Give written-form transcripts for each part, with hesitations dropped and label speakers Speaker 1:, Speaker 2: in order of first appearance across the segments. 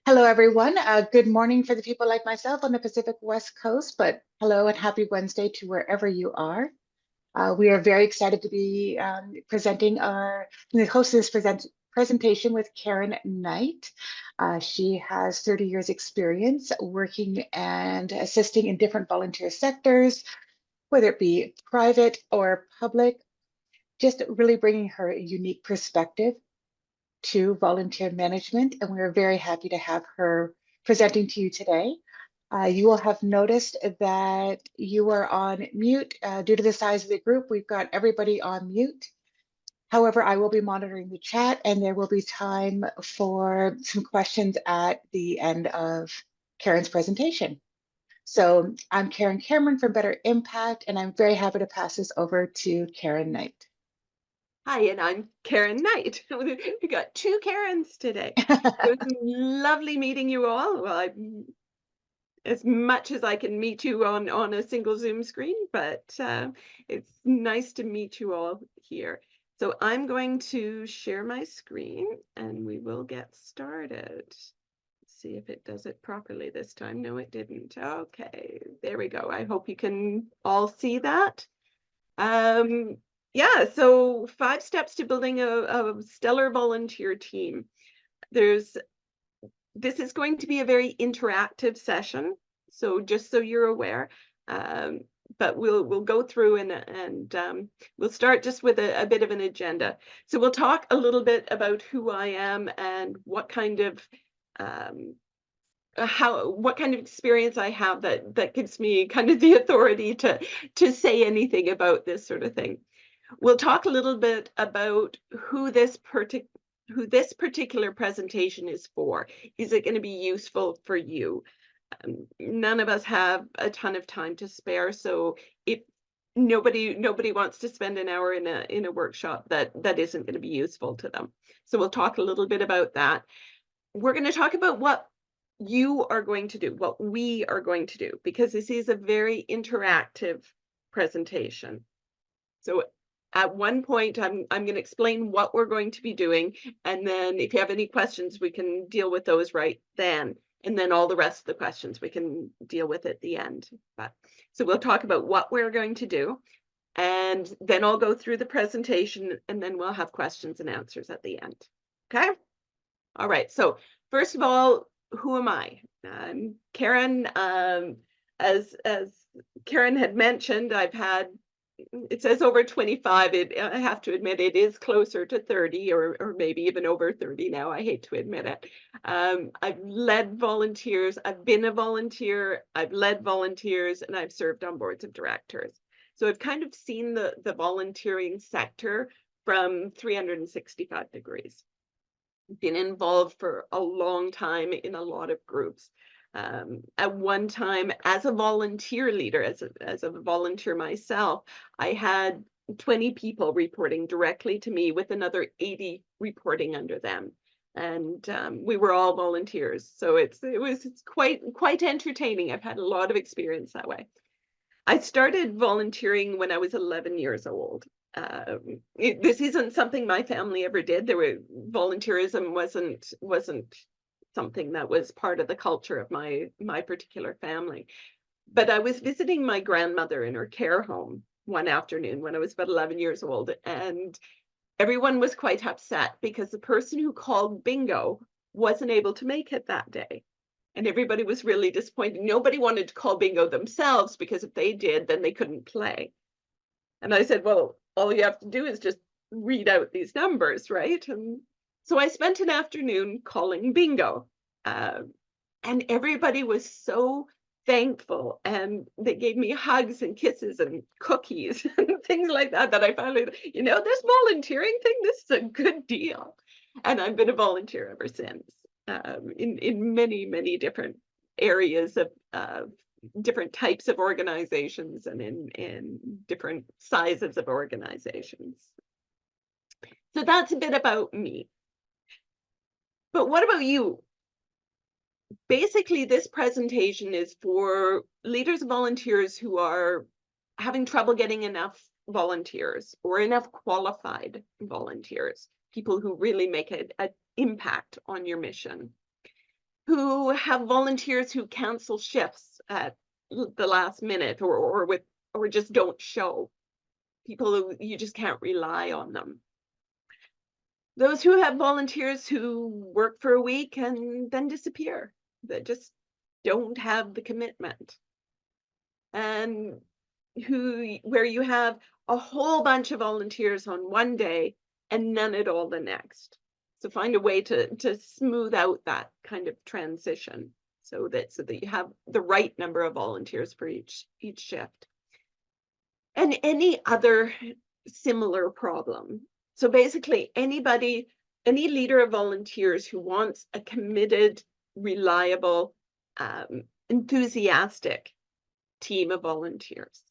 Speaker 1: Hello, everyone. Good morning for the people like myself on the Pacific West Coast, but hello and happy Wednesday to wherever you are. We are very excited to be presenting the host of this presentation with Karen Knight. She has 30 years experience working and assisting in different volunteer sectors, whether it be private or public, just really bringing her a unique perspective to volunteer management, and we're very happy to have her presenting to you today. You will have noticed that you are on mute due to the size of the group. We've got everybody on mute. However, I will be monitoring the chat and there will be time for some questions at the end of Karen's presentation. So I'm Karen Cameron from Better Impact, and I'm very happy to pass this over to Karen Knight.
Speaker 2: Hi, and I'm Karen Knight. We got two Karens today. It was lovely meeting you all. Well, as much as I can meet you on a single Zoom screen, but it's nice to meet you all here. So I'm going to share my screen and we will get started. See if it does it properly this time. No, it didn't. Okay, there we go. I hope you can all see that. Um, yeah, so 5 steps to building a stellar volunteer team. This is going to be a very interactive session, so just so you're aware. Um, but we'll go through and we'll start just with a bit of an agenda. So we'll talk a little bit about who I am and what kind of um, what kind of experience I have that gives me kind of the authority to say anything about this sort of thing. We'll talk a little bit about who this particular presentation is for. Is it going to be useful for you? None of us have a ton of time to spare, so if nobody wants to spend an hour in a workshop that isn't going to be useful to them. So we'll talk a little bit about that. We're going to talk about what you are going to do, what we are going to do, because this is a very interactive presentation. So at one point, I'm going to explain what we're going to be doing, and then if you have any questions, we can deal with those right then. And then all the rest of the questions we can deal with at the end. So we'll talk about what we're going to do, and then I'll go through the presentation, and then we'll have questions and answers at the end. Okay? All right. So first of all, who am I? I'm Karen. As Karen had mentioned, it says over 25. I have to admit it is closer to 30 or maybe even over 30 now. I hate to admit it. I've led volunteers. I've been a volunteer. I've led volunteers and I've served on boards of directors. So I've kind of seen the volunteering sector from 365 degrees. Been involved for a long time in a lot of groups. At one time, as a volunteer leader, as a volunteer myself, I had 20 people reporting directly to me with another 80 reporting under them. And we were all volunteers. So it's quite entertaining. I've had a lot of experience that way. I started volunteering when I was 11 years old. This isn't something my family ever did. Volunteerism wasn't something that was part of the culture of my particular family. But I was visiting my grandmother in her care home one afternoon when I was about 11 years old, and everyone was quite upset because the person who called bingo wasn't able to make it that day. And everybody was really disappointed. Nobody wanted to call bingo themselves because if they did, then they couldn't play. And I said, well, all you have to do is just read out these numbers, right? And so I spent an afternoon calling bingo. And everybody was so thankful. And they gave me hugs and kisses and cookies and things like that, that I finally, this volunteering thing, this is a good deal. And I've been a volunteer ever since in many different areas of different types of organizations and in different sizes of organizations. So that's a bit about me. But what about you? Basically, this presentation is for leaders and volunteers who are having trouble getting enough volunteers or enough qualified volunteers, people who really make an impact on your mission. who have volunteers who cancel shifts at the last minute or just don't show. People who you just can't rely on them. Those who have volunteers who work for a week and then disappear, that just don't have the commitment. And where you have a whole bunch of volunteers on one day and none at all the next. So find a way to smooth out that kind of transition so that you have the right number of volunteers for each shift. And any other similar problem. So basically any leader of volunteers who wants a committed, reliable, enthusiastic team of volunteers.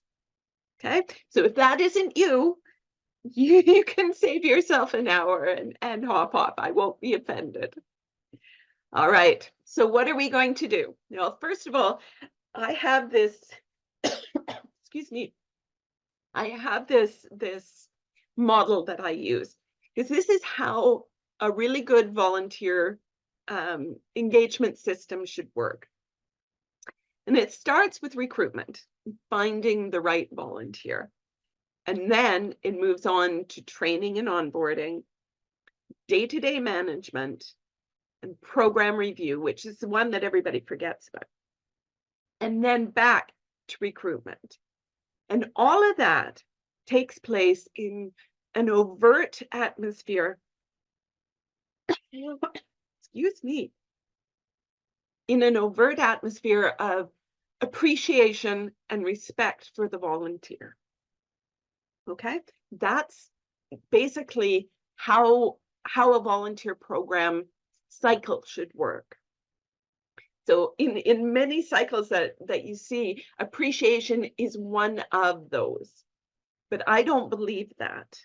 Speaker 2: Okay, so if that isn't you, you can save yourself an hour and hop off. I won't be offended. All right, so what are we going to do? Well, first of all, I have this, excuse me, I have this model that I use, because this is how a really good volunteer engagement system should work. And it starts with recruitment, finding the right volunteer. And then it moves on to training and onboarding, day-to-day management, and program review, which is the one that everybody forgets about. And then back to recruitment. And all of that takes place in an overt atmosphere. Excuse me. In an overt atmosphere of appreciation and respect for the volunteer. Okay, that's basically how a volunteer program cycle should work. So in many cycles that you see, appreciation is one of those. But I don't believe that.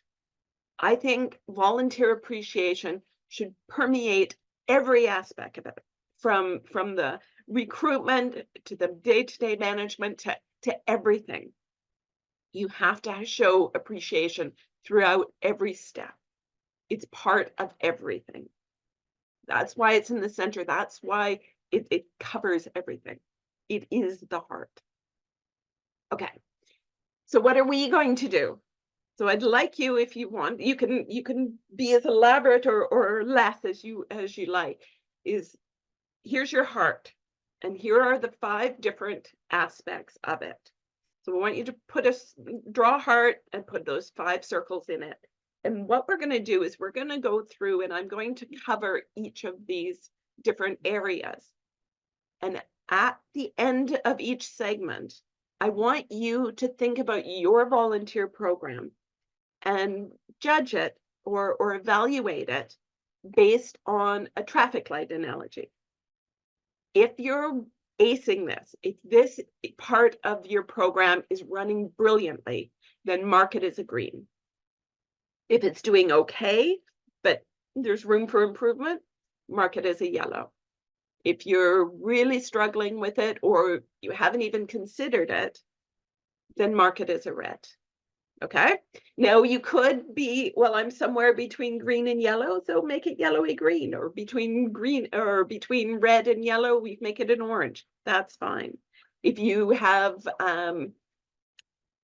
Speaker 2: I think volunteer appreciation should permeate every aspect of it, from the recruitment to the day-to-day management to everything. You have to show appreciation throughout every step. It's part of everything. That's why it's in the center. That's why it covers everything. It is the heart. Okay, so what are we going to do? So I'd like you, if you want, you can be as elaborate or less as you like. Here's your heart, and here are the 5 different aspects of it. So we want you to draw a heart and put those 5 circles in it. And what we're going to do is we're going to go through, and I'm going to cover each of these different areas. And at the end of each segment, I want you to think about your volunteer program and judge it or evaluate it based on a traffic light analogy. If you're acing this, if this part of your program is running brilliantly, then mark it as a green. If it's doing okay, but there's room for improvement, mark it as a yellow. If you're really struggling with it or you haven't even considered it, then mark it as a red. Okay, now you could be, well, I'm somewhere between green and yellow, so make it yellowy green, or between red and yellow, we make it an orange. That's fine. If you have,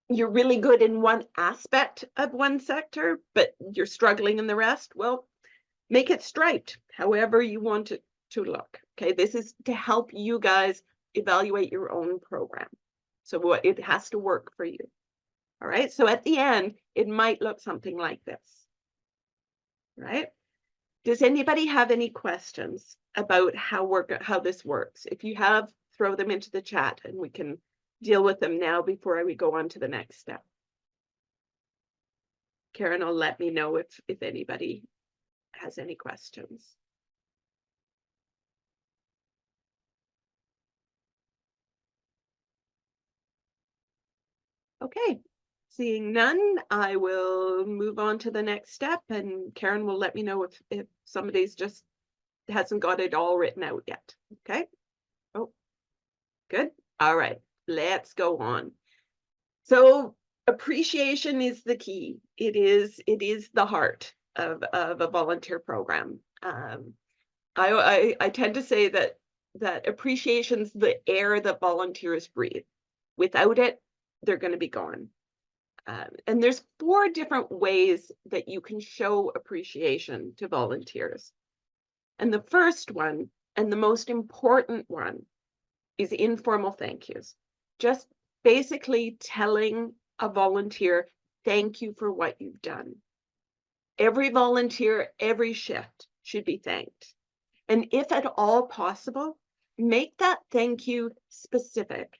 Speaker 2: you're really good in one aspect of one sector, but you're struggling in the rest, well, make it striped, however you want it to look. Okay, this is to help you guys evaluate your own program. So it has to work for you. All right, so at the end, it might look something like this, right? Does anybody have any questions about how this works? If you have, throw them into the chat and we can deal with them now before we go on to the next step. Karen will let me know if anybody has any questions. Okay. Seeing none, I will move on to the next step, and Karen will let me know if somebody's just hasn't got it all written out yet. Okay. Oh, good. All right, let's go on. So appreciation is the key. It is the heart of a volunteer program. I tend to say that that appreciation's the air that volunteers breathe. Without it, they're going to be gone. And there's 4 different ways that you can show appreciation to volunteers. And the first one, and the most important one, is informal thank yous. Just basically telling a volunteer, thank you for what you've done. Every volunteer, every shift should be thanked. And if at all possible, make that thank you specific.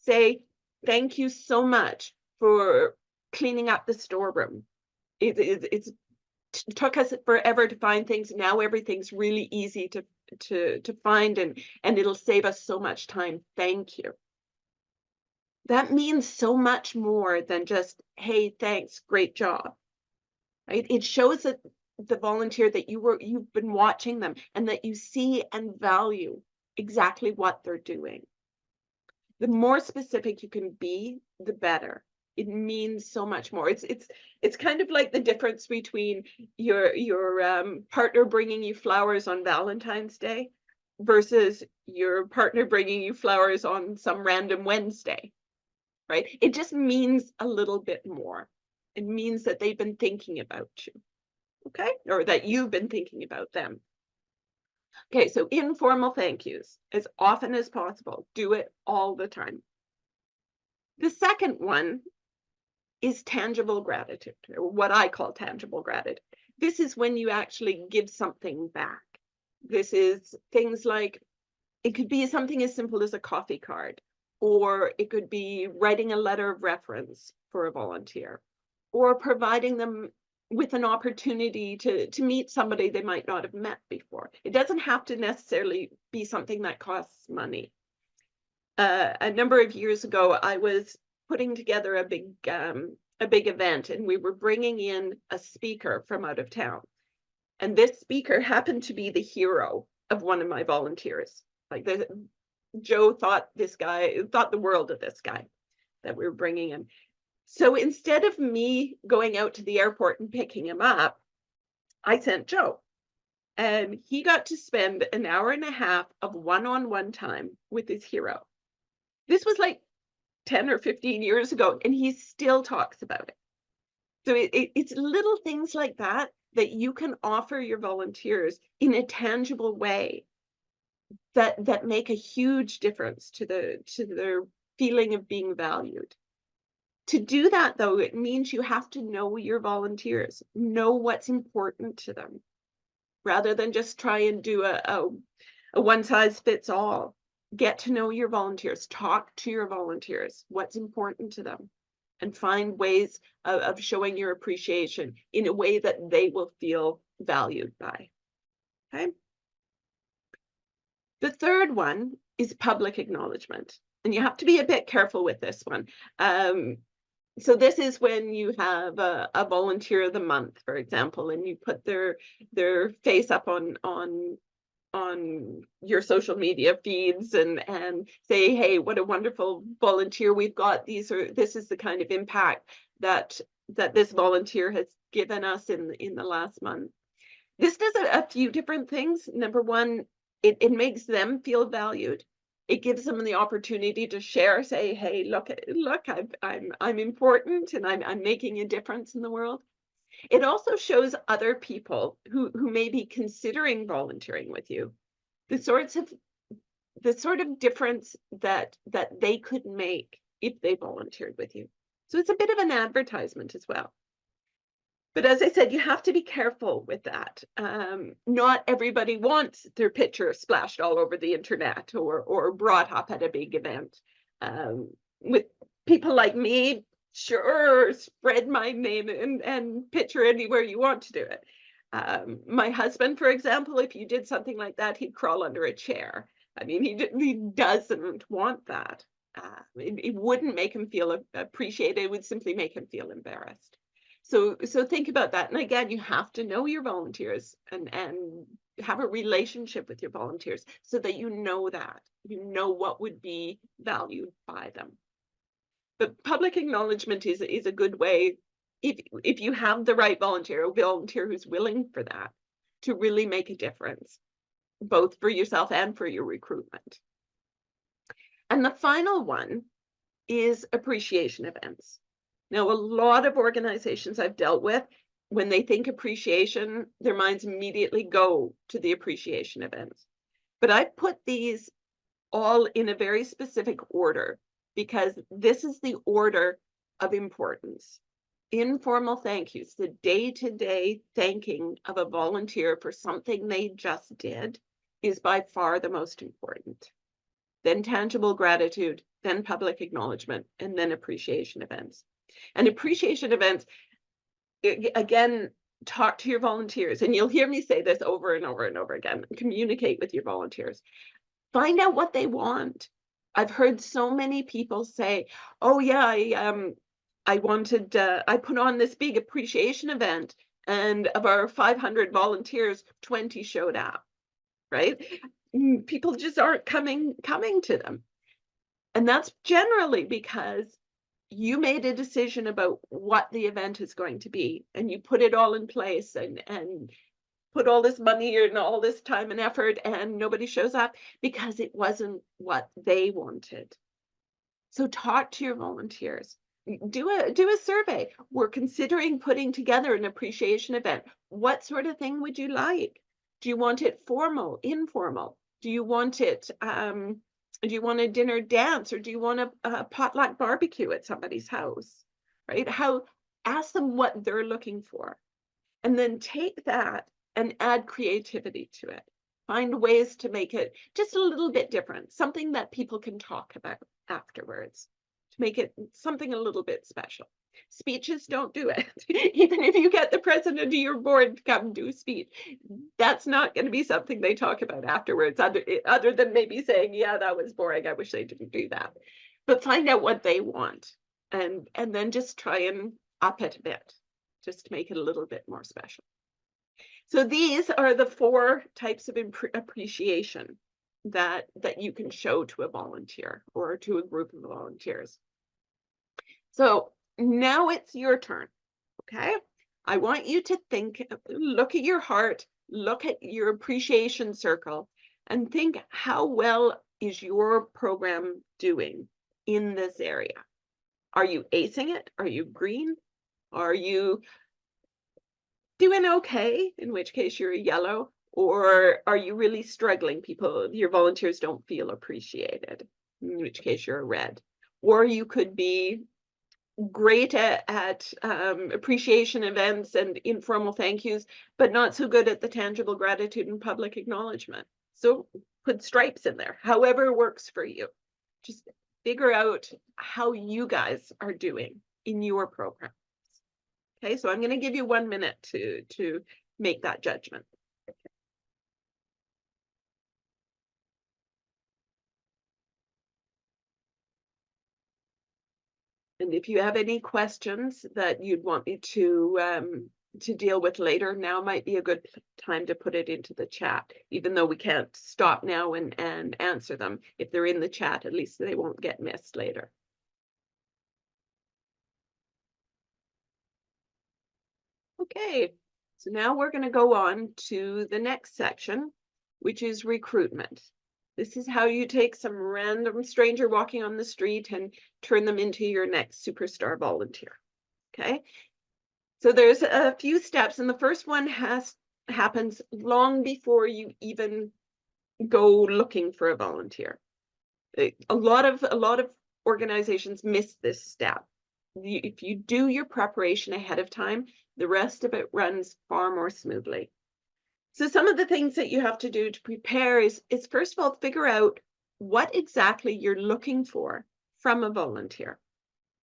Speaker 2: Say, thank you so much for cleaning up the storeroom. It took us forever to find things. Now everything's really easy to find, and it'll save us so much time. Thank you. That means so much more than just, hey, thanks, great job. Right? It shows that the volunteer that you've been watching them and that you see and value exactly what they're doing. The more specific you can be, the better. It means so much more. It's kind of like the difference between your partner bringing you flowers on Valentine's Day versus your partner bringing you flowers on some random Wednesday, right? It just means a little bit more. It means that they've been thinking about you, okay? Or that you've been thinking about them. Okay, so informal thank yous, as often as possible. Do it all the time. The second one is tangible gratitude, or what I call tangible gratitude. This is when you actually give something back. This is things like, it could be something as simple as a coffee card, or it could be writing a letter of reference for a volunteer, or providing them with an opportunity to meet somebody they might not have met before. It doesn't have to necessarily be something that costs money. A number of years ago, I was putting together a big event, and we were bringing in a speaker from out of town. And this speaker happened to be the hero of one of my volunteers. Like Joe thought the world of this guy that we were bringing in. So instead of me going out to the airport and picking him up, I sent Joe. And he got to spend an hour and a half of one-on-one time with his hero. This was like 10 or 15 years ago, and he still talks about it. So it's little things like that that you can offer your volunteers in a tangible way that make a huge difference to their feeling of being valued. To do that, though, it means you have to know your volunteers, know what's important to them, rather than just try and do a one-size-fits-all. Get to know your volunteers, talk to your volunteers, what's important to them, and find ways of showing your appreciation in a way that they will feel valued by. Okay? The third one is public acknowledgement, and you have to be a bit careful with this one. So this is when you have a volunteer of the month, for example, and you put their face up on your social media feeds and say, hey, what a wonderful volunteer we've got. This is the kind of impact that this volunteer has given us in the last month. This does a few different things. Number one, it makes them feel valued. It gives them the opportunity to share, say, hey, look, I'm important, and I'm making a difference in the world. It also shows other people who may be considering volunteering with you the sort of difference that they could make if they volunteered with you. So it's a bit of an advertisement as well. But as I said, you have to be careful with that. Not everybody wants their picture splashed all over the internet or brought up at a big event. With people like me, sure, spread my name and picture anywhere you want to do it. My husband, for example, if you did something like that, he'd crawl under a chair. I mean, he doesn't want that. It wouldn't make him feel appreciated. It would simply make him feel embarrassed. So think about that. And again, you have to know your volunteers and have a relationship with your volunteers so that you know what would be valued by them. But public acknowledgement is a good way, if you have the right volunteer, a volunteer who's willing for that, to really make a difference. both for yourself and for your recruitment. And the final one is appreciation events. Now, a lot of organizations I've dealt with, when they think appreciation, their minds immediately go to the appreciation events. But I put these all in a very specific order because this is the order of importance. Informal thank yous, the day-to-day thanking of a volunteer for something they just did, is by far the most important. Then tangible gratitude, then public acknowledgement, and then appreciation events. And appreciation events, again, talk to your volunteers, and you'll hear me say this over and over and over again. Communicate with your volunteers. Find out what they want. I've heard so many people say, oh yeah, I put on this big appreciation event, and of our 500 volunteers, 20 showed up, right? People just aren't coming to them. And that's generally because you made a decision about what the event is going to be, and you put it all in place and put all this money and all this time and effort, and nobody shows up because it wasn't what they wanted. So talk to your volunteers. Do a survey. We're considering putting together an appreciation event. What sort of thing would you like? Do you want it formal, informal? Do you want it do you want a dinner dance, or do you want a potluck barbecue at somebody's house? Right? Ask them what they're looking for. And then take that and add creativity to it. Find ways to make it just a little bit different, something that people can talk about afterwards, to make it something a little bit special. Speeches don't do it. Even if you get the president of your board to come do a speech, that's not going to be something they talk about afterwards, other than maybe saying, yeah, that was boring, I wish they didn't do that. But find out what they want, and then just try and up it a bit, just to make it a little bit more special. So these are the 4 types of appreciation that you can show to a volunteer or to a group of volunteers. So now it's your turn, okay? I want you to think, look at your heart, look at your appreciation circle, and think, how well is your program doing in this area? Are you acing it? Are you green? Are you doing okay, in which case you're a yellow? Or are you really struggling? Your volunteers don't feel appreciated, in which case you're a red. Or you could be great at appreciation events and informal thank yous, but not so good at the tangible gratitude and public acknowledgement. So put stripes in there, however works for you. Just figure out how you guys are doing in your program. Okay, so I'm going to give you 1 minute to make that judgment. And if you have any questions that you'd want me to deal with later, now might be a good time to put it into the chat, even though we can't stop now and answer them. If they're in the chat, at least they won't get missed later. Okay, so now we're going to go on to the next section, which is recruitment. This is how you take some random stranger walking on the street and turn them into your next superstar volunteer. Okay, so there's a few steps, and the first one happens long before you even go looking for a volunteer. A lot of organizations miss this step. If you do your preparation ahead of time, the rest of it runs far more smoothly. So some of the things that you have to do to prepare is first of all, figure out what exactly you're looking for from a volunteer.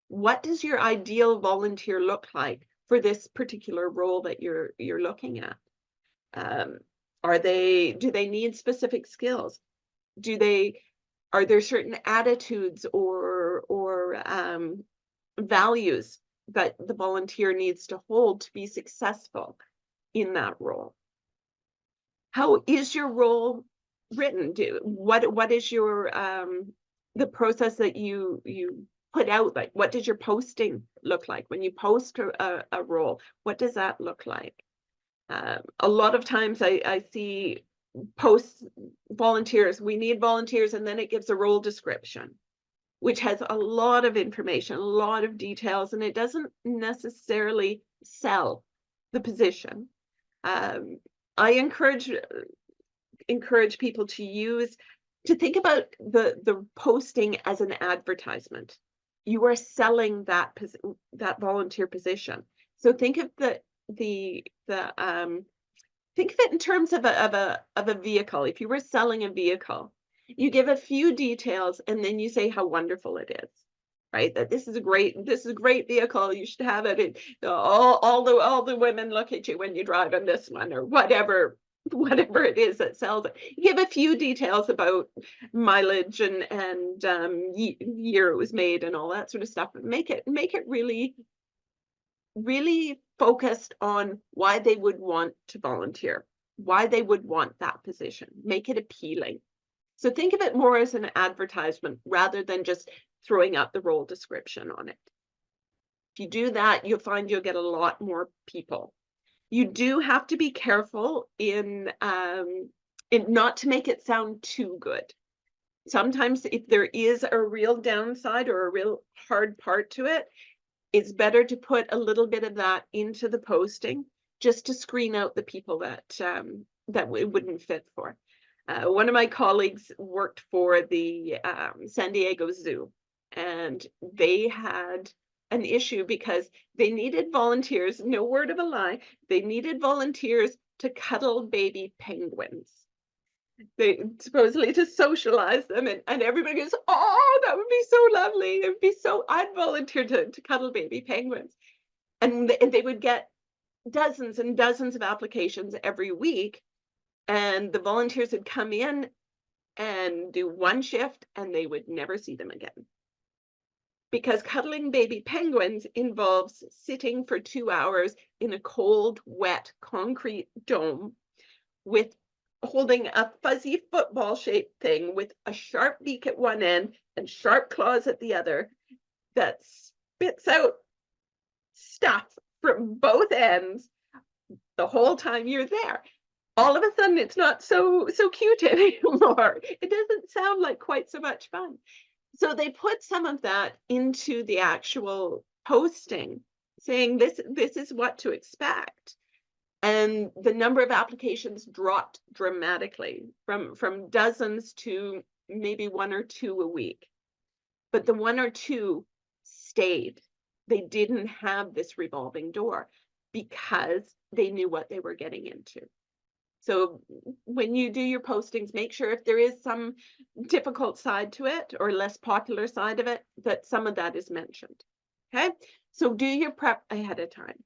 Speaker 2: What does your ideal volunteer look like for this particular role that you're looking at? Do they need specific skills? Are there certain attitudes or values that the volunteer needs to hold to be successful in that role? How is your role written? What is your the process that you put out? Like, what does your posting look like when you post a role? What does that look like? A lot of times I see posts volunteers, we need volunteers, and then it gives a role description, which has a lot of information, a lot of details, and it doesn't necessarily sell the position. I encourage people to think about the posting as an advertisement. You are selling that volunteer position. So think of the think of it in terms of a vehicle. If you were selling a vehicle, you give a few details and then you say how wonderful it is, right? That this is a great vehicle. You should have it. All the women look at you when you drive in this one, or whatever it is that sells it. You give a few details about mileage and year it was made and all that sort of stuff. But make it really focused on why they would want to volunteer, why they would want that position. Make it appealing. So think of it more as an advertisement rather than just throwing out the role description on it. If you do that, you'll find you'll get a lot more people. You do have to be careful in not to make it sound too good. Sometimes if there is a real downside or a real hard part to it, it's better to put a little bit of that into the posting just to screen out the people that it wouldn't fit for. One of my colleagues worked for the San Diego Zoo, and they had an issue because they needed volunteers, no word of a lie, they needed volunteers to cuddle baby penguins. They supposedly to socialize them, and everybody goes, oh, that would be so lovely. It would be so, I'd volunteer to cuddle baby penguins. And they would get dozens and dozens of applications every week. And the volunteers would come in and do one shift and they would never see them again. Because cuddling baby penguins involves sitting for 2 hours in a cold, wet concrete dome with holding a fuzzy football-shaped thing with a sharp beak at one end and sharp claws at the other that spits out stuff from both ends the whole time you're there. All of a sudden, it's not so cute anymore. It doesn't sound like quite so much fun. So they put some of that into the actual posting, saying this is what to expect. And the number of applications dropped dramatically from dozens to maybe 1 or 2 a week. But the 1 or 2 stayed. They didn't have this revolving door because they knew what they were getting into. So when you do your postings, make sure if there is some difficult side to it or less popular side of it, that some of that is mentioned. Okay, so do your prep ahead of time.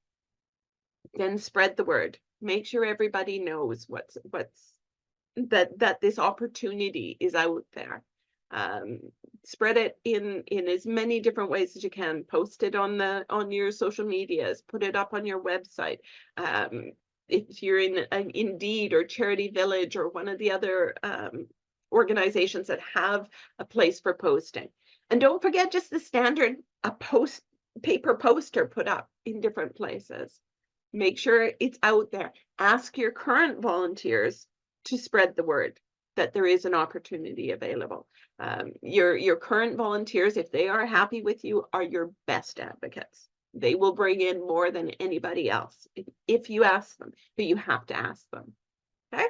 Speaker 2: Then spread the word. Make sure everybody knows that this opportunity is out there. Spread it in as many different ways as you can. Post it on your social medias. Put it up on your website. If you're in Indeed or Charity Village or one of the other organizations that have a place for posting. And don't forget just the standard paper poster put up in different places. Make sure it's out there. Ask your current volunteers to spread the word that there is an opportunity available. Your current volunteers, if they are happy with you, are your best advocates. They will bring in more than anybody else if you ask them, but you have to ask them. Okay?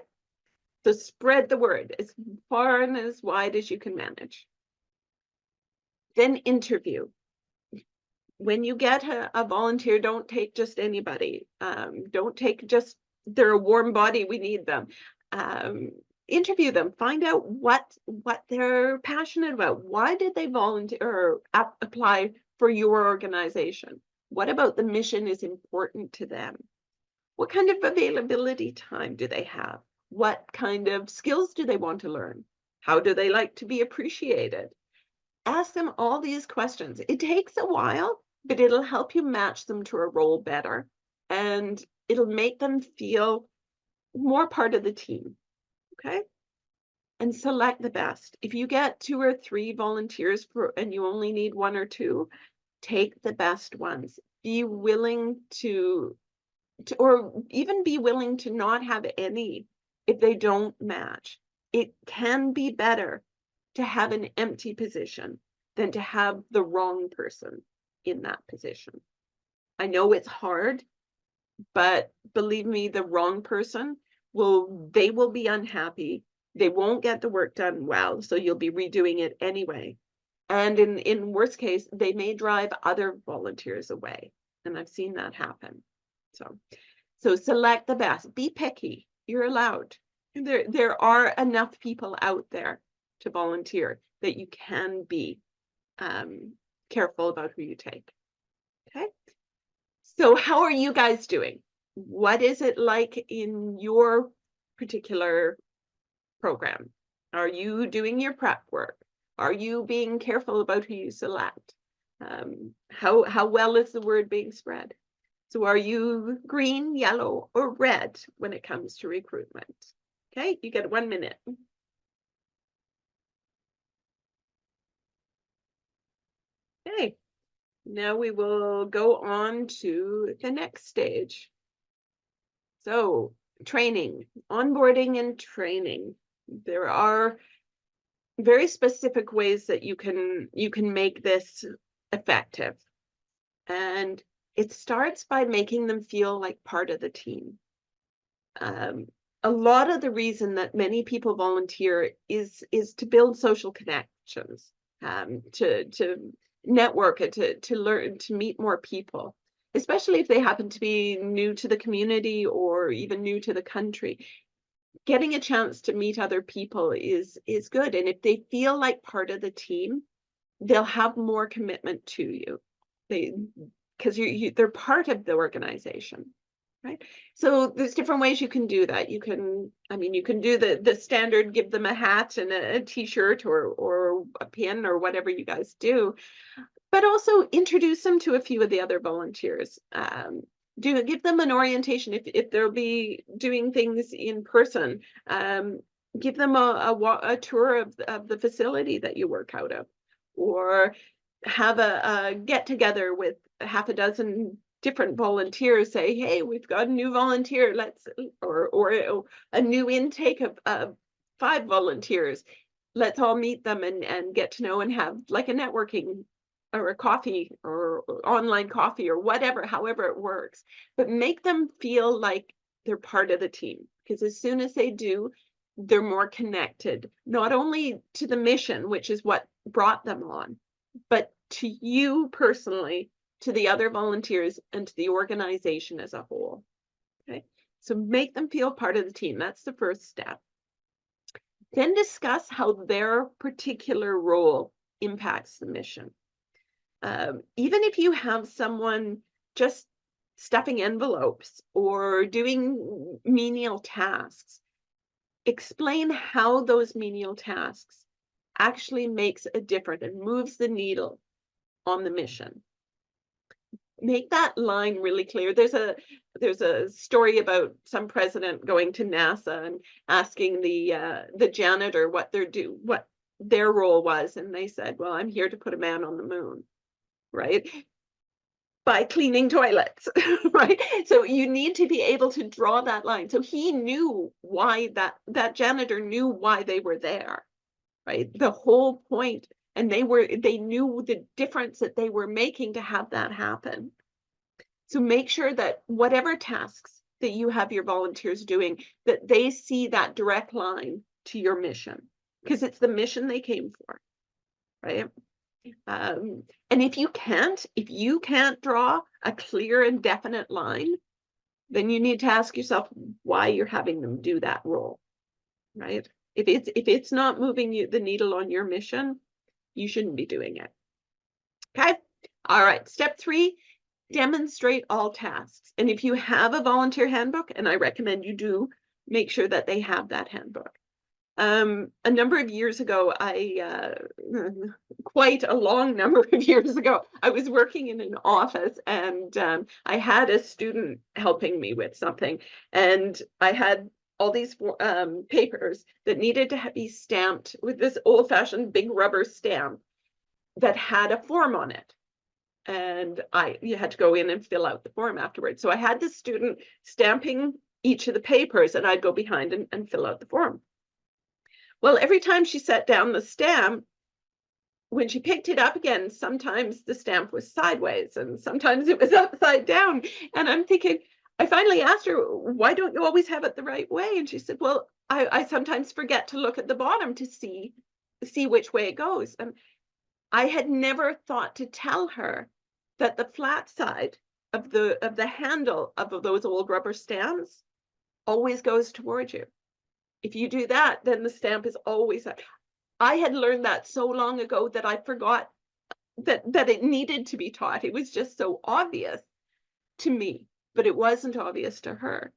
Speaker 2: So spread the word as far and as wide as you can manage. Then interview. When you get a volunteer, don't take just anybody. Don't take just, they're a warm body, we need them. Interview them, find out what they're passionate about. Why did they volunteer or apply for your organization? What about the mission is important to them? What kind of availability time do they have? What kind of skills do they want to learn? How do they like to be appreciated? Ask them all these questions. It takes a while, but it'll help you match them to a role better, and it'll make them feel more part of the team. Okay? And select the best. If you get 2 or 3 volunteers and you only need 1 or 2, take the best ones. Be willing to or even be willing to not have any if they don't match. It can be better to have an empty position than to have the wrong person in that position. I know it's hard, but believe me, the wrong person they will be unhappy. They won't get the work done well, so you'll be redoing it anyway. And in worst case, they may drive other volunteers away. And I've seen that happen. So select the best. Be picky. You're allowed. There are enough people out there to volunteer that you can be careful about who you take. Okay. So how are you guys doing? What is it like in your particular program? Are you doing your prep work? Are you being careful about who you select? How well is the word being spread? So are you green, yellow, or red when it comes to recruitment? Okay, you get 1 minute. Okay, now we will go on to the next stage. So training, onboarding and training. There are very specific ways that you can make this effective. And it starts by making them feel like part of the team. A lot of the reason that many people volunteer is to build social connections, to network, and to learn, to meet more people, especially if they happen to be new to the community or even new to the country. Getting a chance to meet other people is good. And if they feel like part of the team, they'll have more commitment to you. Because they're part of the organization, right? So there's different ways you can do that. You can do the standard, give them a hat and a t-shirt or a pin or whatever you guys do, but also introduce them to a few of the other volunteers. Give them an orientation if they'll be doing things in person. Give them a tour of the facility that you work out of, or have a get together with half a dozen different volunteers. Say, hey, we've got a new volunteer. Or a new intake of 5 volunteers. Let's all meet them and get to know and have like a networking or a coffee or online coffee or whatever, however it works. But make them feel like they're part of the team, because as soon as they do, they're more connected, not only to the mission, which is what brought them on, but to you personally, to the other volunteers, and to the organization as a whole. Okay, so make them feel part of the team. That's the first step. Then discuss how their particular role impacts the mission. Even if you have someone just stuffing envelopes or doing menial tasks, explain how those menial tasks actually makes a difference and moves the needle on the mission. Make that line really clear. There's a story about some president going to NASA and asking the janitor what their role was, and they said, well, I'm here to put a man on the moon, right? By cleaning toilets, right? So you need to be able to draw that line. So he knew why that janitor knew why they were there, right? The whole point, and they knew the difference that they were making to have that happen. So make sure that whatever tasks that you have your volunteers doing, that they see that direct line to your mission, because it's the mission they came for, right? And if you can't draw a clear and definite line, then you need to ask yourself why you're having them do that role, right? If it's not moving the needle on your mission, you shouldn't be doing it. Okay. All right. Step 3, demonstrate all tasks. And if you have a volunteer handbook, and I recommend you do, make sure that they have that handbook. A number of years ago, quite a long number of years ago, I was working in an office, and I had a student helping me with something, and I had all these papers that needed to be stamped with this old-fashioned big rubber stamp that had a form on it. And you had to go in and fill out the form afterwards. So I had this student stamping each of the papers, and I'd go behind and fill out the form. Well, every time she set down the stamp, when she picked it up again, sometimes the stamp was sideways and sometimes it was upside down. And I'm thinking, I finally asked her, why don't you always have it the right way? And she said, well, I sometimes forget to look at the bottom to see which way it goes. And I had never thought to tell her that the flat side of the handle of those old rubber stamps always goes towards you. If you do that, then the stamp is always up. I had learned that so long ago that I forgot that it needed to be taught. It was just so obvious to me, but it wasn't obvious to her.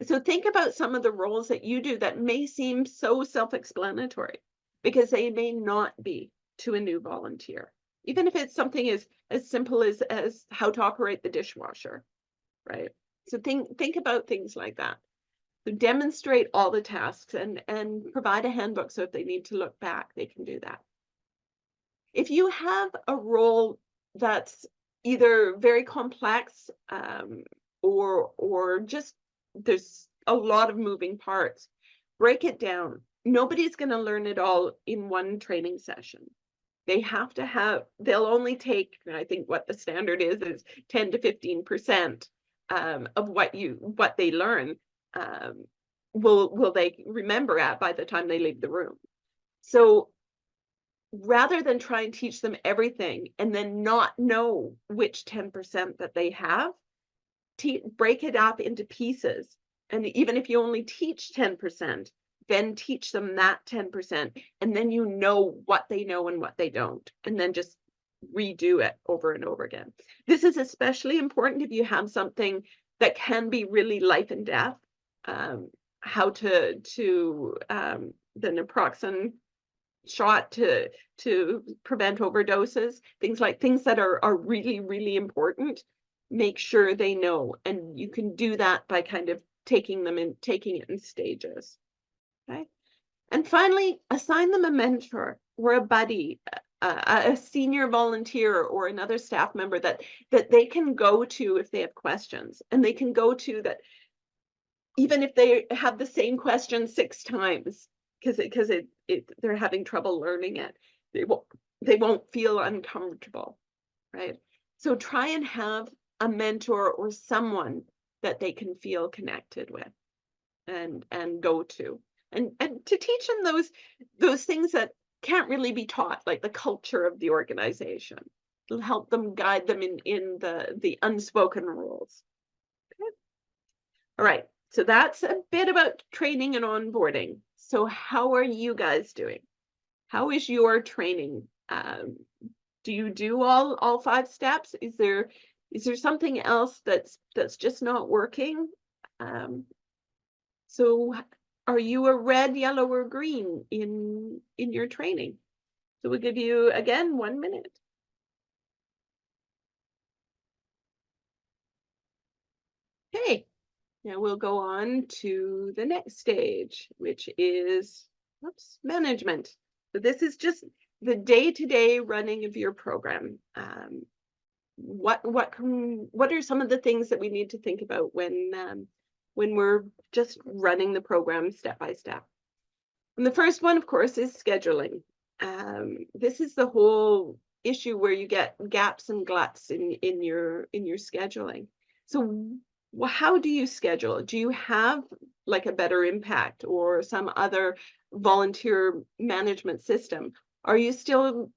Speaker 2: So think about some of the roles that you do that may seem so self-explanatory, because they may not be to a new volunteer. Even if it's something as simple as how to operate the dishwasher, right? So think about things like that. So demonstrate all the tasks and provide a handbook, so if they need to look back, they can do that. If you have a role that's either very complex or just there's a lot of moving parts, break it down. Nobody's going to learn it all in one training session. They have to have, they'll only take, I think what the standard is 10 to 15% of what they learn. Will they remember at by the time they leave the room. So rather than try and teach them everything and then not know which 10% that they have, break it up into pieces. And even if you only teach 10%, then teach them that 10%, and then you know what they know and what they don't, and then just redo it over and over again. This is especially important if you have something that can be really life and death. How to the naproxen shot to prevent overdoses, things that are really, really important. Make sure they know, and you can do that by kind of taking it in stages. Okay. And finally, assign them a mentor or a buddy, a senior volunteer or another staff member that they can go to if they have questions, and they can go to that even if they have the same question 6 times, because they're having trouble learning it, they won't feel uncomfortable, right? So try and have a mentor or someone that they can feel connected with and go to, and to teach them those things that can't really be taught, like the culture of the organization. It'll help them, guide them in the unspoken rules. Okay. All right. So that's a bit about training and onboarding. So how are you guys doing? How is your training? Do you do all 5 steps? Is there something else that's just not working? So are you a red, yellow, or green in your training? So we'll give you, again, 1 minute. Okay. Now we'll go on to the next stage, which is management. So this is just the day-to-day running of your program. What are some of the things that we need to think about when we're just running the program step by step? And the first one, of course, is scheduling. This is the whole issue where you get gaps and gluts in your scheduling. So how do you schedule? Do you have like a Better Impact or some other volunteer management system? Are you still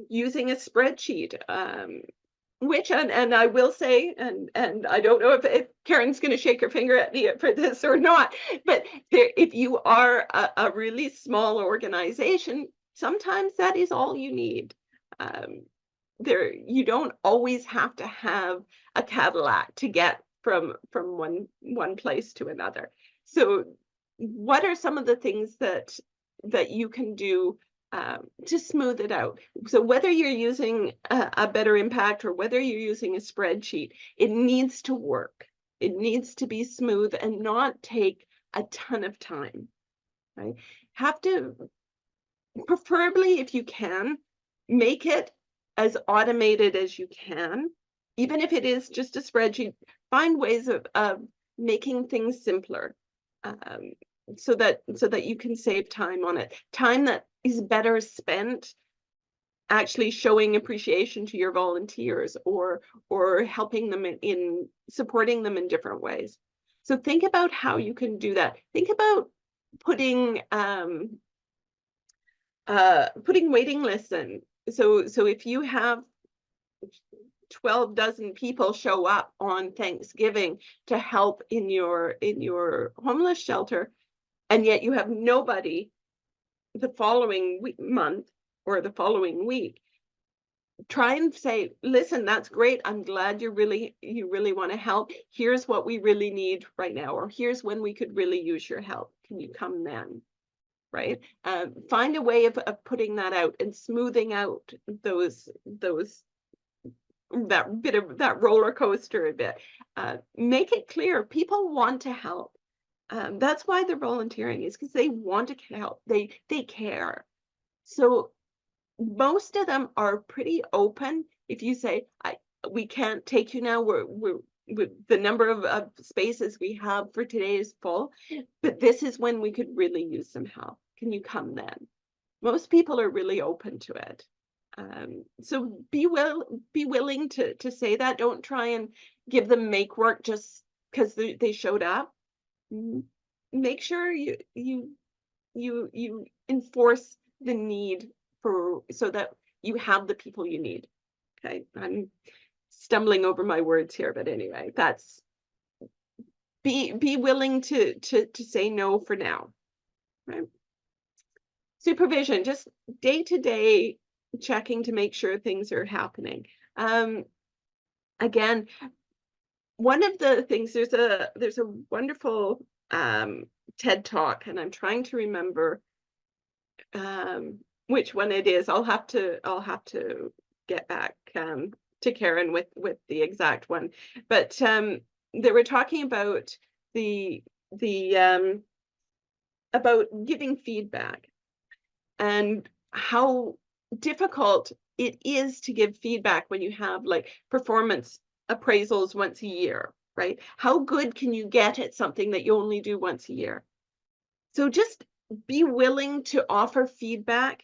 Speaker 2: using a spreadsheet? Which, and I will say, and I don't know if Karen's going to shake her finger at me for this or not, but if you are a really small organization, sometimes that is all you need. You don't always have to have a Cadillac to get from one place to another. So what are some of the things that you can do to smooth it out? So whether you're using a Better Impact or whether you're using a spreadsheet, it needs to work. It needs to be smooth and not take a ton of time, right? Have to, preferably if you can, make it as automated as you can. Even if it is just a spreadsheet, find ways of making things simpler, so that you can save time on it. Time that is better spent actually showing appreciation to your volunteers, or helping them in supporting them in different ways. So think about how you can do that. Think about putting waiting lists in. So if you have 12 dozen people show up on Thanksgiving to help in your homeless shelter, and yet you have nobody the following month or the following week, try and say, listen, that's great. I'm glad you really want to help. Here's what we really need right now, or here's when we could really use your help. Can you come then? Right? Find a way of putting that out and smoothing out that bit of that roller coaster a bit. Make it clear people want to help. That's why they're volunteering, is because they want to help. They care. So most of them are pretty open. If you say, we can't take you now, we're the number of spaces we have for today is full, but this is when we could really use some help. Can you come then? Most people are really open to it. So be willing to say that. Don't try and give them make work just because they showed up. Make sure you enforce the need so that you have the people you need. Okay, I'm stumbling over my words here, but anyway, that's be willing to say no for now. Right? Supervision, just day-to-day checking to make sure things are happening. Again, one of the things, there's a wonderful TED Talk, and I'm trying to remember which one it is. I'll have to get back to Karen with the exact one. But they were talking about about giving feedback and how difficult it is to give feedback when you have like performance appraisals once a year, right? How good can you get at something that you only do once a year? So just be willing to offer feedback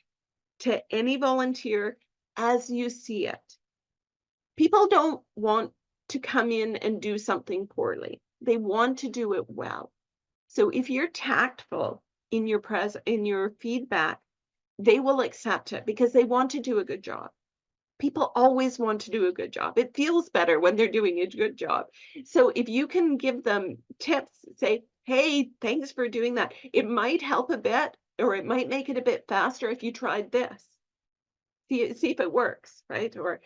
Speaker 2: to any volunteer as you see it. People don't want to come in and do something poorly. They want to do it well. So if you're tactful in your feedback, they will accept it because they want to do a good job. People always want to do a good job. It feels better when they're doing a good job. So if you can give them tips, say, hey, thanks for doing that. It might help a bit, or it might make it a bit faster if you tried this. See if it works, right? Or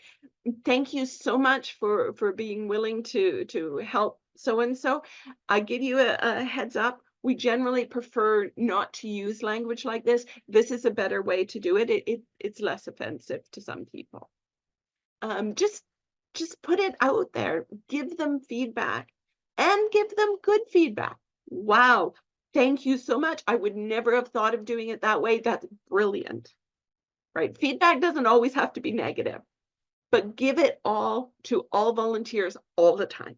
Speaker 2: thank you so much for being willing to help so and so. I give you a heads up. We generally prefer not to use language like this. This is a better way to do it. It's less offensive to some people. Just put it out there. Give them feedback, and give them good feedback. Wow, thank you so much. I would never have thought of doing it that way. That's brilliant. Right? Feedback doesn't always have to be negative, but give it all to all volunteers all the time.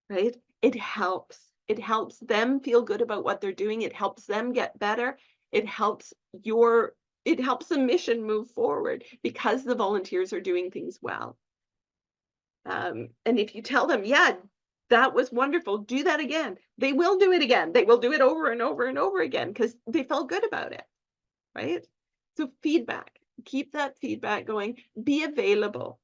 Speaker 2: Right? It helps. It helps them feel good about what they're doing. It helps them get better. It helps the mission move forward because the volunteers are doing things well. And if you tell them, yeah, that was wonderful, do that again, they will do it again. They will do it over and over and over again because they felt good about it, right? So feedback, keep that feedback going, be available.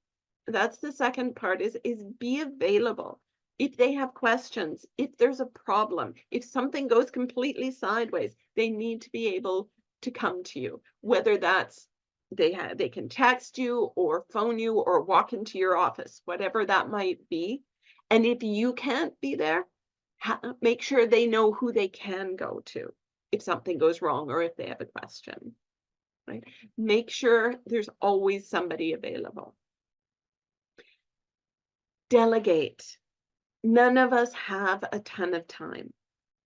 Speaker 2: That's the second part, is be available. If they have questions, if there's a problem, if something goes completely sideways, they need to be able to come to you, whether that's they can text you or phone you or walk into your office, whatever that might be. And if you can't be there, make sure they know who they can go to if something goes wrong or if they have a question, right? Make sure there's always somebody available. Delegate. None of us have a ton of time,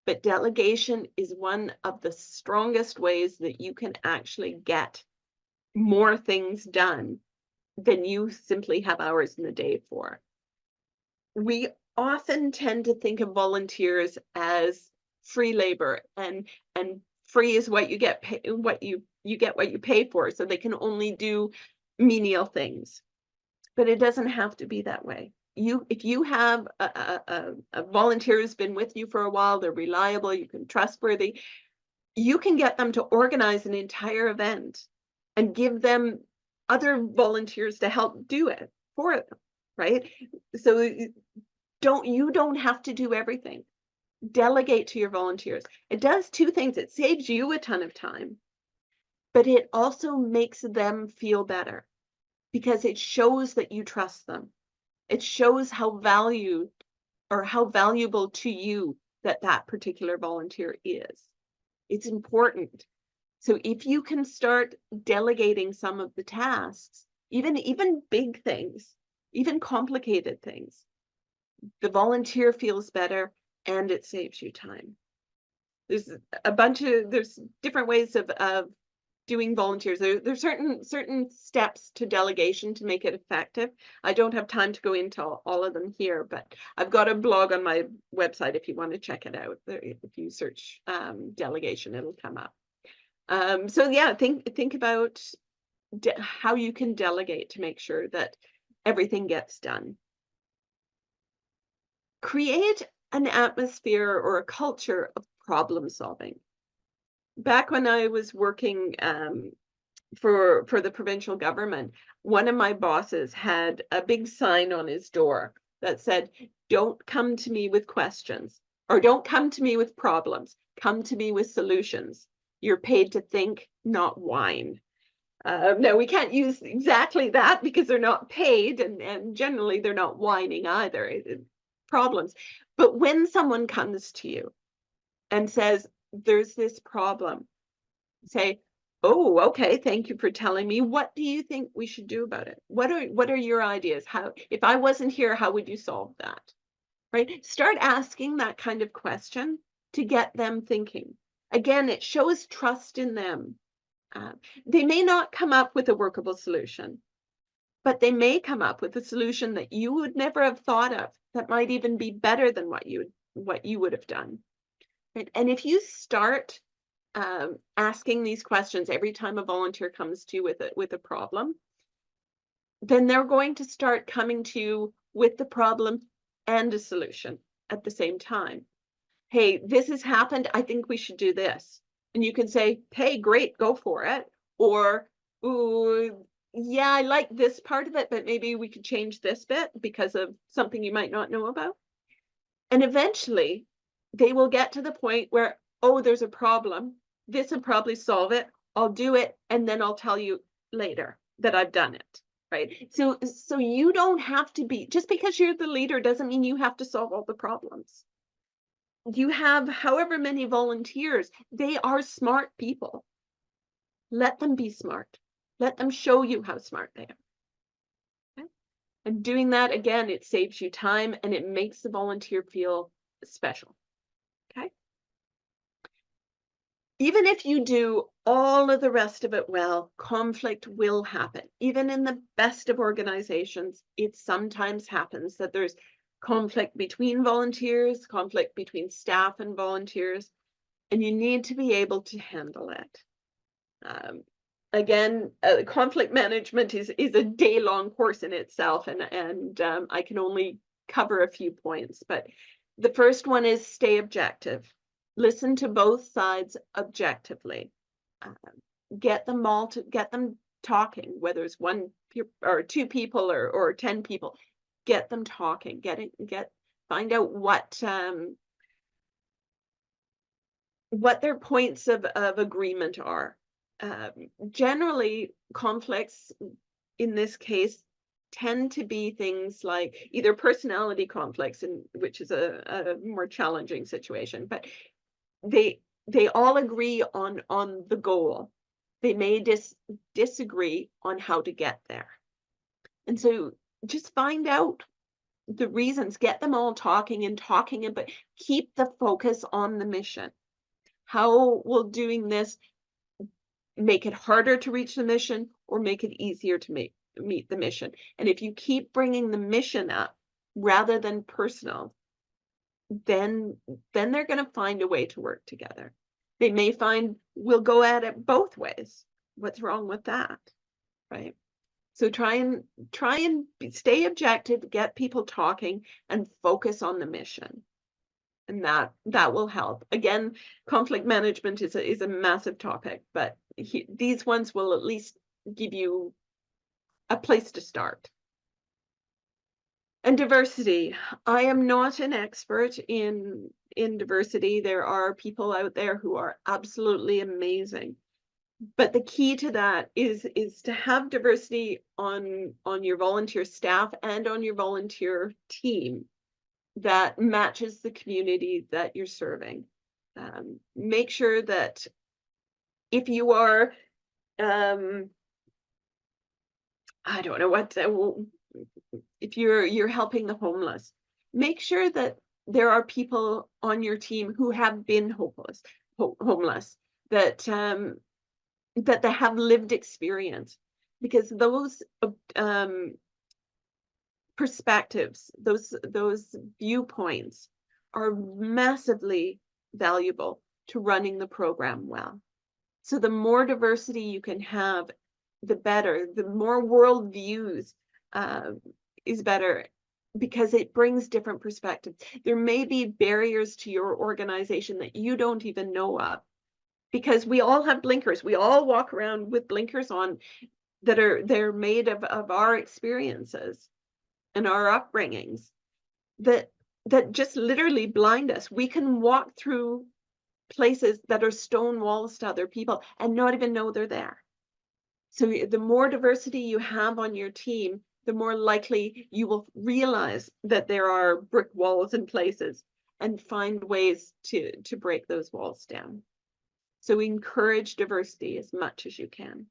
Speaker 2: but delegation is one of the strongest ways that you can actually get more things done than you simply have hours in the day for. We often tend to think of volunteers as free labor, and free is what you get what you get what you pay for, so they can only do menial things. But it doesn't have to be that way. If you have a volunteer who's been with you for a while, they're reliable, you can trustworthy, you can get them to organize an entire event and give them other volunteers to help do it for them, right? So you don't have to do everything. Delegate to your volunteers. It does two things. It saves you a ton of time, but it also makes them feel better because it shows that you trust them. It shows how valued or how valuable to you that particular volunteer is. It's important. So if you can start delegating some of the tasks, even big things, even complicated things, the volunteer feels better and it saves you time. There's different ways of doing volunteers. There's certain steps to delegation to make it effective. I don't have time to go into all of them here, but I've got a blog on my website if you want to check it out. If you search delegation, it'll come up. So yeah, think about how you can delegate to make sure that everything gets done. Create an atmosphere or a culture of problem solving. Back when I was working for the provincial government, one of my bosses had a big sign on his door that said, "Don't come to me with questions, or don't come to me with problems. Come to me with solutions. You're paid to think, not whine." Now, we can't use exactly that because they're not paid, and generally they're not whining either. Problems. But when someone comes to you and says, "There's this problem," say, "Oh, okay, thank you for telling me. What do you think we should do about it? What are your ideas? How, if I wasn't here, how would you solve that?" Right? Start asking that kind of question to get them thinking. Again, it shows trust in them. They may not come up with a workable solution, but they may come up with a solution that you would never have thought of that might even be better than what you would have done. Right? And if you start asking these questions every time a volunteer comes to you with a problem, then they're going to start coming to you with the problem and a solution at the same time. "Hey, this has happened. I think we should do this." And you can say, "Hey, great, go for it." Or, "Ooh, yeah, I like this part of it, but maybe we could change this bit because of something you might not know about." And eventually, they will get to the point where, "Oh, there's a problem. This will probably solve it. I'll do it, and then I'll tell you later that I've done it." Right? So you don't have to be, just because you're the leader doesn't mean you have to solve all the problems. You have however many volunteers, they are smart people. Let them be smart. Let them show you how smart they are. Okay? And doing that, again, it saves you time and it makes the volunteer feel special. Okay? Even if you do all of the rest of it well, conflict will happen. Even in the best of organizations, it sometimes happens that there's conflict between volunteers, conflict between staff and volunteers, and you need to be able to handle it. Again, conflict management is a day-long course in itself, and I can only cover a few points. But the first one is stay objective. Listen to both sides objectively. Um, get them talking, whether it's one or two people or 10 people. Get them talking. Find out what their points of agreement are. Generally, conflicts in this case tend to be things like either personality conflicts, which is a more challenging situation, but they all agree on the goal. They may disagree on how to get there. And so just find out the reasons, get them all talking, but keep the focus on the mission. How will doing this make it harder to reach the mission or make it easier to meet the mission? And if you keep bringing the mission up, rather than personal, then they're going to find a way to work together. They may find we'll go at it both ways. What's wrong with that? Right? So try and stay objective, get people talking, and focus on the mission. And that will help. Again, conflict management is a massive topic, but these ones will at least give you a place to start. And diversity. I am not an expert in diversity. There are people out there who are absolutely amazing. But the key to that is to have diversity on your volunteer staff and on your volunteer team that matches the community that you're serving. Make sure that if you are, I don't know what, if you're helping the homeless, make sure that there are people on your team who have been homeless, that that they have lived experience, because those perspectives, those viewpoints are massively valuable to running the program well. So the more diversity you can have, the better. The more world views is better, because it brings different perspectives. There may be barriers to your organization that you don't even know of, because we all have blinkers. We all walk around with blinkers on they're made of our experiences and our upbringings that just literally blind us. We can walk through places that are stone walls to other people and not even know they're there. So the more diversity you have on your team, the more likely you will realize that there are brick walls in places and find ways to break those walls down. So encourage diversity as much as you can.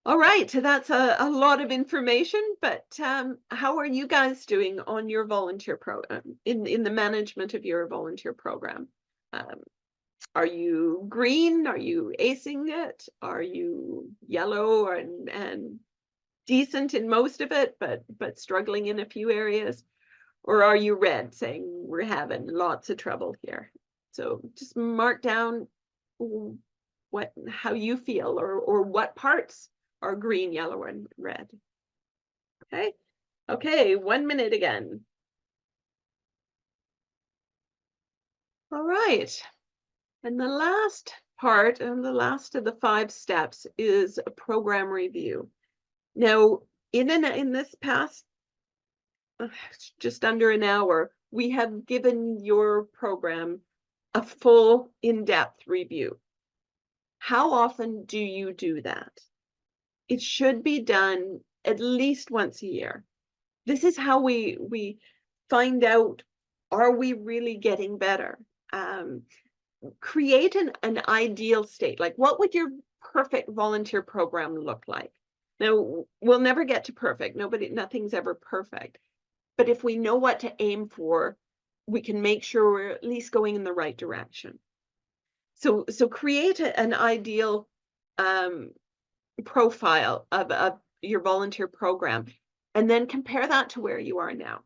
Speaker 2: All right, so that's a lot of information, but how are you guys doing on your volunteer program, in the management of your volunteer program? Are you green? Are you acing it? Are you yellow and decent in most of it, but struggling in a few areas? Or are you red, saying we're having lots of trouble here? So just mark down how you feel, or what parts are green, yellow, and red. Okay, 1 minute again. All right. And the last part, and the last of the 5 steps, is a program review. Now, in this past just under an hour, we have given your program a full in-depth review. How often do you do that? It should be done at least once a year. This is how we find out, are we really getting better? Create an ideal state. Like, what would your perfect volunteer program look like? Now, we'll never get to perfect. Nothing's ever perfect. But if we know what to aim for, we can make sure we're at least going in the right direction. So create an ideal profile of your volunteer program, and then compare that to where you are now.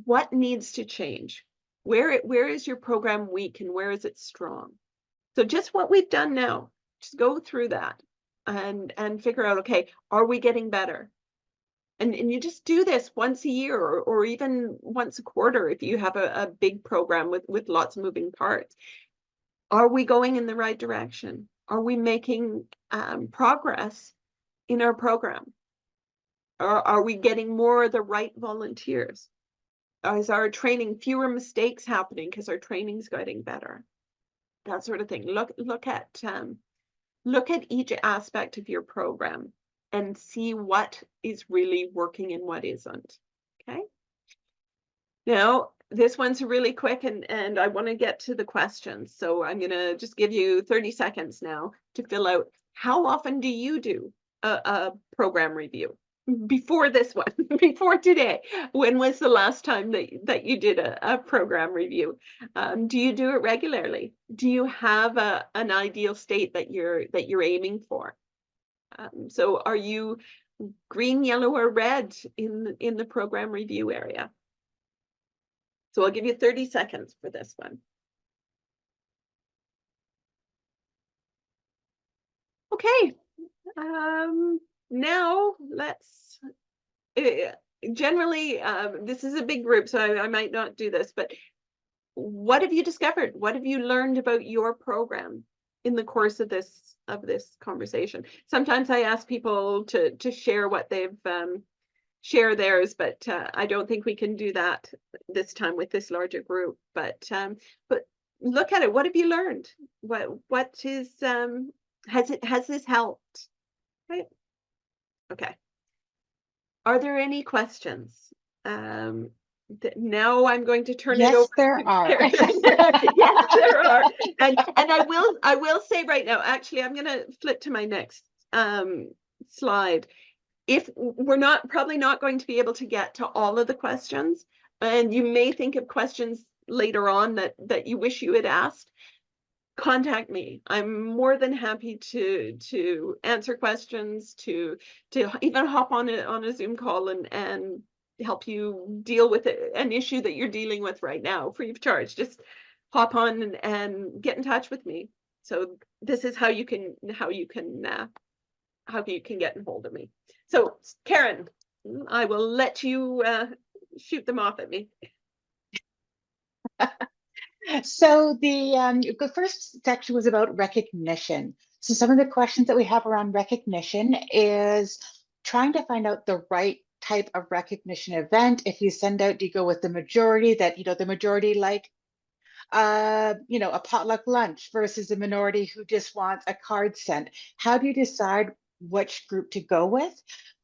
Speaker 2: What needs to change? Where is your program weak and where is it strong? So just what we've done now, just go through that and figure out, okay, are we getting better? And you just do this once a year, or even once a quarter if you have a big program with lots of moving parts. Are we going in the right direction? Are we making progress in our program? Or are we getting more of the right volunteers? Is our training fewer mistakes happening because our training's getting better? That sort of thing. Look at each aspect of your program and see what is really working and what isn't. Okay. Now, this one's really quick, and I want to get to the questions. So I'm going to just give you 30 seconds now to fill out, how often do you do a program review? Before this one, before today, when was the last time that you did a program review? Do you do it regularly? Do you have an ideal state that you're aiming for? So are you green, yellow, or red in the program review area. So I'll give you 30 seconds for this one. Okay, now let's, generally, this is a big group, so I might not do this, but what have you discovered? What have you learned about your program in the course of this conversation? Sometimes I ask people to share what they've share theirs, but I don't think we can do that this time with this larger group. But look at it. What have you learned? What is has this helped? Right. Okay. Are there any questions? Now I'm going to turn it over.
Speaker 1: Yes, there are.
Speaker 2: Yes, there are. And I will say right now, actually, I'm going to flip to my next slide. If we're probably not going to be able to get to all of the questions, and you may think of questions later on that you wish you had asked, contact me. I'm more than happy to answer questions, to even hop on a Zoom call and help you deal with an issue that you're dealing with right now, free of charge. Just hop on and get in touch with me. So this is how you can get in hold of me. So Karen, I will let you shoot them off at me.
Speaker 1: So the first section was about recognition. So some of the questions that we have around recognition is trying to find out the right type of recognition event. If you send out, do you go with the majority that, the majority like, a potluck lunch versus the minority who just wants a card sent? How do you decide which group to go with?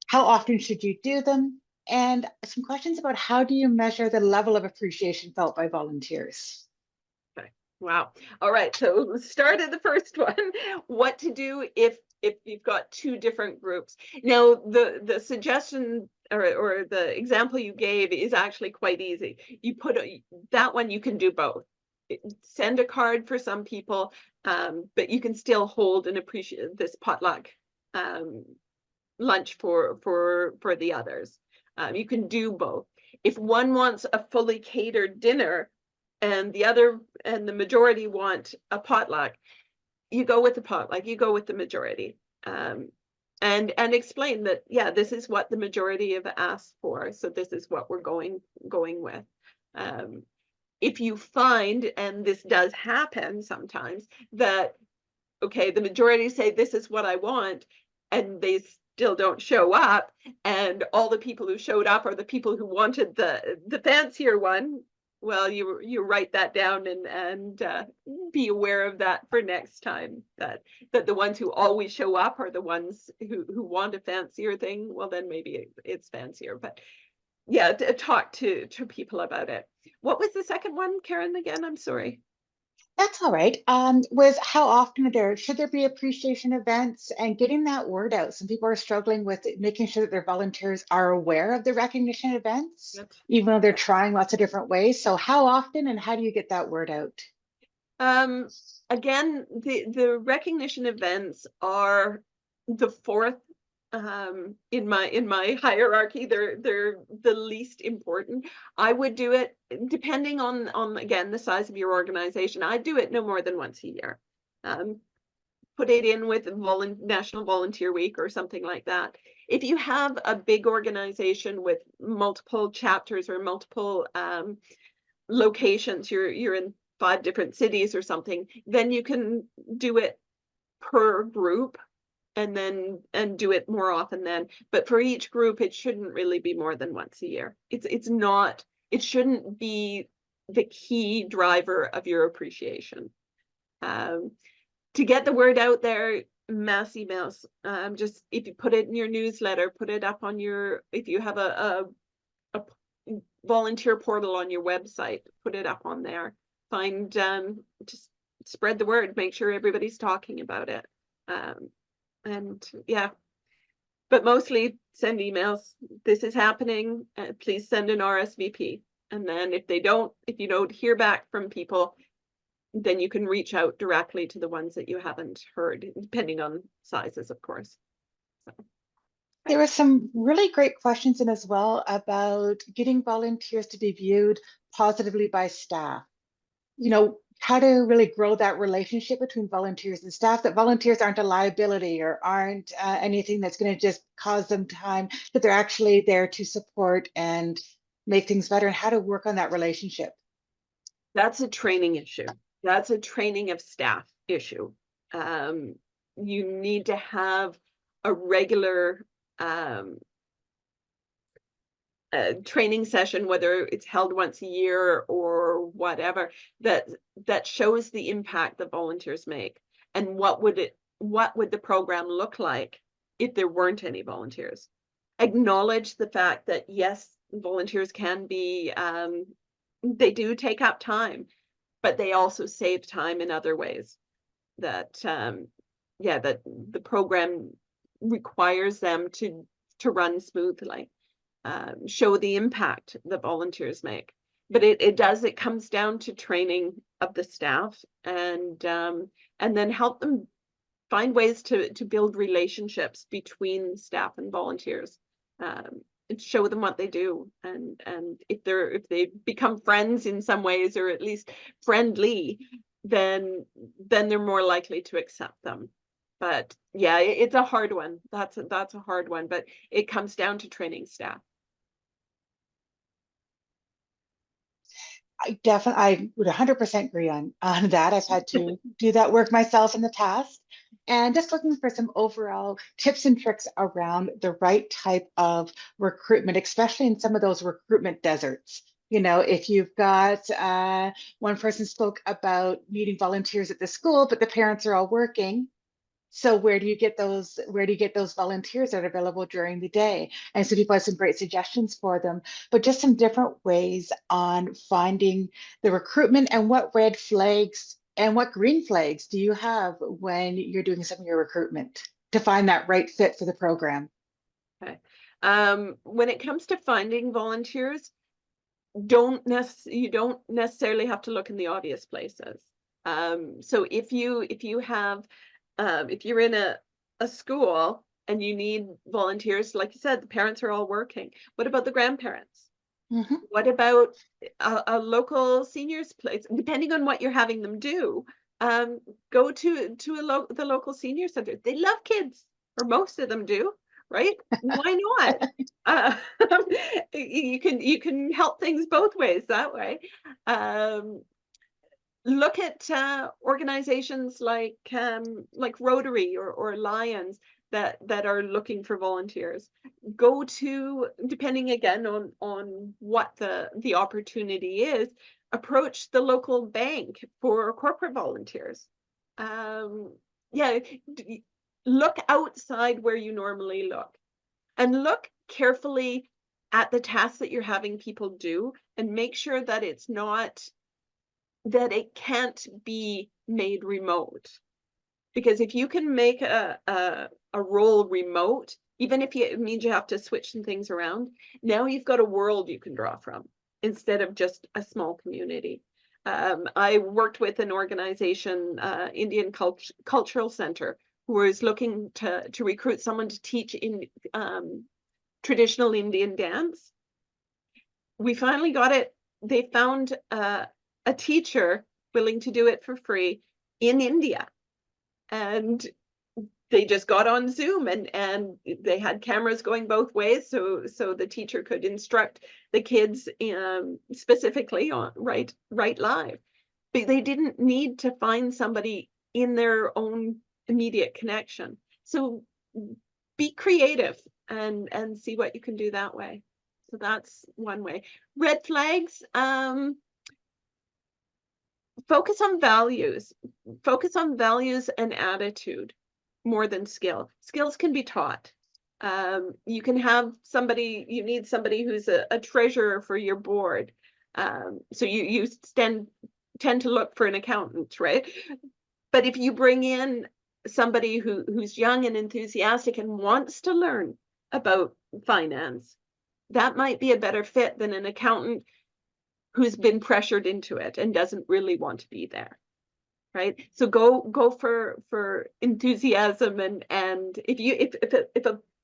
Speaker 1: How often should you do them? And some questions about how do you measure the level of appreciation felt by volunteers?
Speaker 2: Wow. All right. So start at the first one. What to do if you've got two different groups. Now, the suggestion or the example you gave is actually quite easy. You put that one, you can do both. Send a card for some people, but you can still hold and appreciate this potluck lunch for the others. You can do both. If one wants a fully catered dinner, and the majority want a potluck, you go with the potluck, you go with the majority, and explain that, yeah, this is what the majority have asked for, so this is what we're going with. If you find, and this does happen sometimes, that okay, the majority say this is what I want, and they still don't show up, and all the people who showed up are the people who wanted the fancier one, well, you write that down and be aware of that for next time, that the ones who always show up are the ones who want a fancier thing. Well, then maybe it's fancier, but yeah, talk to people about it. What was the second one, Karen, again? I'm sorry.
Speaker 1: That's all right. Was how often should there be appreciation events and getting that word out? Some people are struggling with making sure that their volunteers are aware of the recognition events,
Speaker 2: Yep.
Speaker 1: even though they're trying lots of different ways. So how often and how do you get that word out?
Speaker 2: Again, the recognition events are the fourth in my hierarchy. They're the least important. I would do it depending on again the size of your organization. I do it no more than once a year. Put it in with National Volunteer Week or something like that. If you have a big organization with multiple chapters or multiple locations, you're in 5 different cities or something, then you can do it per group and do it more often then. But for each group, it shouldn't really be more than once a year. It shouldn't be the key driver of your appreciation. To get the word out there, mass emails. Just if you put it in your newsletter, put it up on if you have a volunteer portal on your website, put it up on there. Just spread the word, make sure everybody's talking about it. And yeah, but mostly send emails. This is happening. Please send an RSVP. And then if you don't hear back from people, then you can reach out directly to the ones that you haven't heard, depending on sizes, of course. So.
Speaker 1: There were some really great questions in as well about getting volunteers to be viewed positively by staff. You know, how to really grow that relationship between volunteers and staff, that volunteers aren't a liability or aren't anything that's going to just cause them time, that they're actually there to support and make things better, and how to work on that relationship.
Speaker 2: That's a training issue. That's a training of staff issue. You need to have a regular training session, whether it's held once a year or whatever, that shows the impact that volunteers make, and what would the program look like if there weren't any volunteers. Acknowledge the fact that yes, volunteers can be they do take up time, but they also save time in other ways that yeah, that the program requires them to run smoothly. Show the impact that volunteers make. But it comes down to training of the staff, and then help them find ways to build relationships between staff and volunteers. And show them what they do, and if they become friends in some ways, or at least friendly, then they're more likely to accept them. But yeah, it's a hard one. That's a hard one, but it comes down to training staff.
Speaker 1: I would 100% agree on that. I've had to do that work myself in the past. And just looking for some overall tips and tricks around the right type of recruitment, especially in some of those recruitment deserts. You know, if you've got one person spoke about needing volunteers at the school, but the parents are all working. So where do you get those volunteers that are available during the day? And so people have some great suggestions for them, but just some different ways on finding the recruitment, and what red flags and what green flags do you have when you're doing some of your recruitment to find that right fit for the program?
Speaker 2: Okay. When it comes to finding volunteers, you don't necessarily have to look in the obvious places. So if you have if you're in a school and you need volunteers, like you said, the parents are all working. What about the grandparents?
Speaker 1: Mhm.
Speaker 2: What about a local seniors place? Depending on what you're having them do, go to the local senior center. They love kids, or most of them do, right? Why not? Uh, you can help things both ways that way. Um, Look at organizations like Rotary or Lions that are looking for volunteers. Go to, depending again on what the opportunity is, approach the local bank for corporate volunteers. Um, yeah, look outside where you normally look, and look carefully at the tasks that you're having people do, and make sure that it can't be made remote. Because if you can make a role remote, even if it means you have to switch some things around, now you've got a world you can draw from instead of just a small community. I worked with an organization, Indian Cultural Center, who was looking to recruit someone to teach in traditional Indian dance. We finally got it. They found a teacher willing to do it for free in India. And they just got on Zoom, and they had cameras going both ways, so the teacher could instruct the kids specifically on right live. But they didn't need to find somebody in their own immediate connection. So be creative and see what you can do that way. So that's one way. Red flags, focus on values. Focus on values and attitude more than skill. Skills can be taught. You can have you need somebody who's a treasurer for your board. So you tend to look for an accountant, right? But if you bring in somebody who's young and enthusiastic and wants to learn about finance, that might be a better fit than an accountant who's been pressured into it and doesn't really want to be there. Right? So go for enthusiasm, and if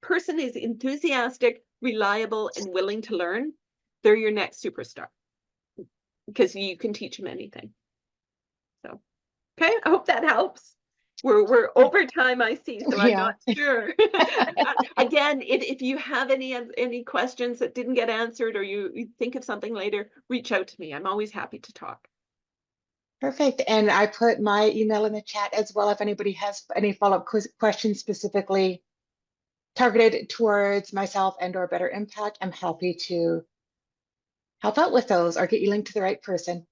Speaker 2: person is enthusiastic, reliable, and willing to learn, they're your next superstar because you can teach them anything. So, okay, I hope that helps. We're over time, I see, so I'm
Speaker 1: Yeah.
Speaker 2: not sure. Again, if you have any questions that didn't get answered or you think of something later, reach out to me. I'm always happy to talk.
Speaker 1: Perfect. And I put my email in the chat as well. If anybody has any follow-up questions specifically targeted towards myself and or Better Impact, I'm happy to help out with those or get you linked to the right person.